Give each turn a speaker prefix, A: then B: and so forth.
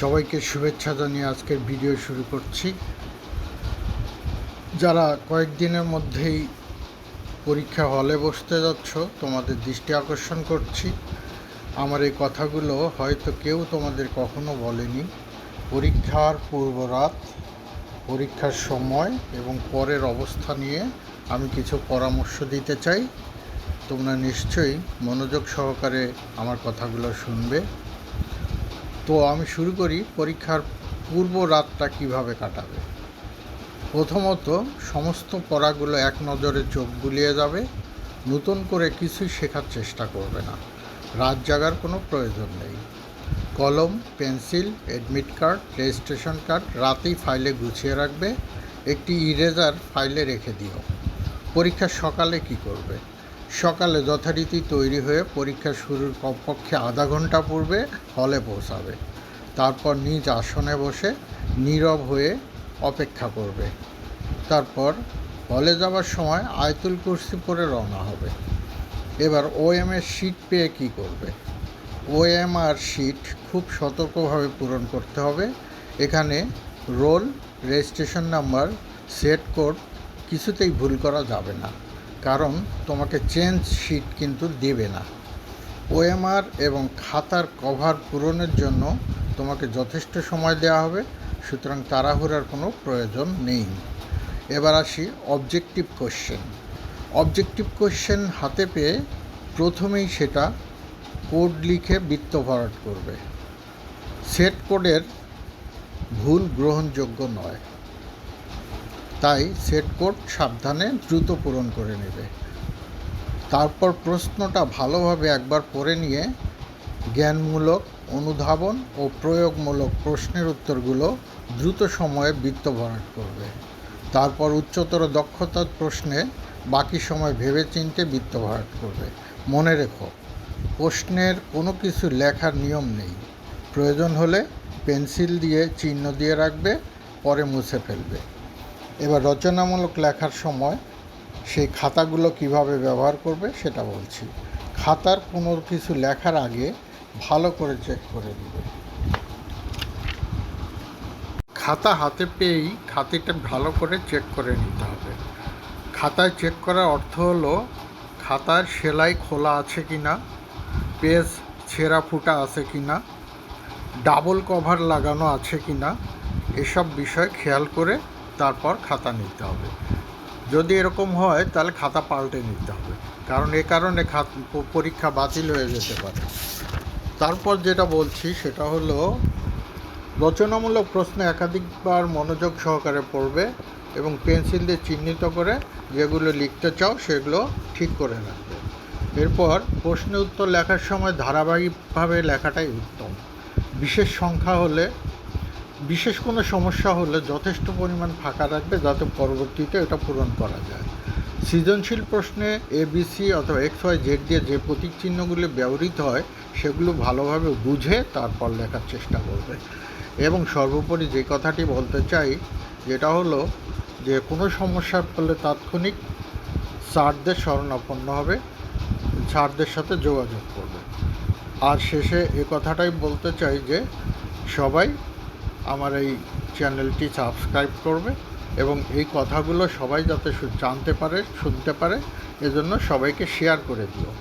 A: সবাইকে শুভেচ্ছা জানিয়ে আজকের ভিডিও শুরু করছি। যারা কয়েকদিনের মধ্যেই পরীক্ষা হলে বসতে যাচ্ছ, তোমাদের দৃষ্টি আকর্ষণ করছি। আমার এই কথাগুলো হয়তো কেউ তোমাদের কখনো বলেনি। পরীক্ষার পূর্ব রাত, পরীক্ষার সময় এবং পরের অবস্থা নিয়ে আমি কিছু পরামর্শ দিতে চাই। তোমরা নিশ্চয়ই মনোযোগ সহকারে আমার কথাগুলো শুনবে। তো আমি শুরু করি, পরীক্ষার পূর্ব রাতটা কিভাবে কাটাবে। প্রথমত, সমস্ত পড়াগুলো এক নজরে চোখ বুলিয়ে যাবে। নতুন করে কিছুই শেখার চেষ্টা করবে না। রাত জাগার কোনো প্রয়োজন নেই। কলম, pencil, admit card, registration card রাতেই ফাইলে গুছিয়ে রাখবে। একটি ইরেজার ফাইলে রেখে দিও। পরীক্ষার সকালে কি করবে? সকালে যথারীতি তৈরি হয়ে পরীক্ষা শুরুর কমপক্ষে আধা ঘন্টা পূর্বে হলে পৌঁছাবে। তারপর নিজ আসনে বসে নীরব হয়ে অপেক্ষা করবে। তারপর হলে যাওয়ার সময় আয়াতুল কুরসি পড়ে রওনা হবে। এবার ওএমআর শিট পেয়ে কি করবে? ওএমআর শিট খুব সতর্কভাবে পূরণ করতে হবে। এখানে roll, registration number, set code কিছুতেই ভুল করা যাবে না, কারণ তোমাকে চেঞ্জ শিট কিন্তু দেবে না। ওএমআর এবং খাতার কভার পূরণের জন্য তোমাকে যথেষ্ট সময় দেওয়া হবে, সুতরাং তাড়াহুড়ার কোনো প্রয়োজন নেই। এবার আসি অবজেক্টিভ কোশ্চেন। অবজেক্টিভ কোশ্চেন হাতে পেয়ে প্রথমেই সেটা কোড লিখে বৃত্ত ভরাট করবে। সেট কোডের ভুল গ্রহণযোগ্য নয়, তাই সেট কোড সাবধানে দ্রুত পূরণ করে নেবে। তারপর প্রশ্নটা ভালোভাবে একবার পড়ে নিয়ে জ্ঞানমূলক, অনুধাবন ও প্রয়োগমূলক প্রশ্নের উত্তরগুলো দ্রুত সময়ে বৃত্ত ভরাট করবে। তারপর উচ্চতর দক্ষতার প্রশ্নে বাকি সময় ভেবেচিন্তে বৃত্ত ভরাট করবে। মনে রেখো, প্রশ্নের কোনো কিছু লেখার নিয়ম নেই। প্রয়োজন হলে পেন্সিল দিয়ে চিহ্ন দিয়ে রাখবে, পরে মুছে ফেলবে। এবার রচনামূলক লেখার সময় সেই খাতাগুলো কিভাবে ব্যবহার করবে সেটা বলছি। খাতার কোনো কিছু লেখার আগে ভালো করে চেক করে দিবে। খাতা হাতে পেয়েই খাতাটা ভালো করে চেক করে নিতে হবে। খাতায় চেক করার অর্থ হলো খাতার সেলাই খোলা আছে কি না, পেজ ছেঁড়া ফুটা আছে কি না, ডাবল কভার লাগানো আছে কি না, এসব বিষয় খেয়াল করে তারপর খাতা নিতে হবে। যদি এরকম হয় তাহলে খাতা পাল্টে নিতে হবে, কারণ এ কারণে পরীক্ষা বাতিল হয়ে যেতে পারে। তারপর যেটা বলছি সেটা হলো রচনামূলক প্রশ্ন একাধিকবার মনোযোগ সহকারে পড়বে এবং পেন্সিল দিয়ে চিহ্নিত করে যেগুলো লিখতে চাও সেগুলো ঠিক করে রাখবে। এরপর প্রশ্নের উত্তর লেখার সময় ধারাবাহিকভাবে লেখাটাই উত্তম। বিশেষ কোনো সমস্যা হলে যথেষ্ট পরিমাণ ফাঁকা রাখবে, যাতে পরবর্তীতে এটা পূরণ করা যায়। সৃজনশীল প্রশ্নে ABC অথবা XYZ দিয়ে যে প্রতীক চিহ্নগুলি ব্যবহৃত হয় সেগুলো ভালোভাবে বুঝে তারপর লেখার চেষ্টা করবে। এবং সর্বোপরি যে কথাটি বলতে চাই যেটা হলো যে কোনো সমস্যা পড়লে তাৎক্ষণিক স্যারদের শরণাপন্ন হবে, স্যারদের সাথে যোগাযোগ করবে। আর শেষে এ কথাটাই বলতে চাই যে সবাই আমার এই চ্যানেলটি সাবস্ক্রাইব করবে এবং এই কথাগুলো সবাই যাতে জানতে পারে, শুনতে পারে, এজন্য সবাইকে শেয়ার করে দিও।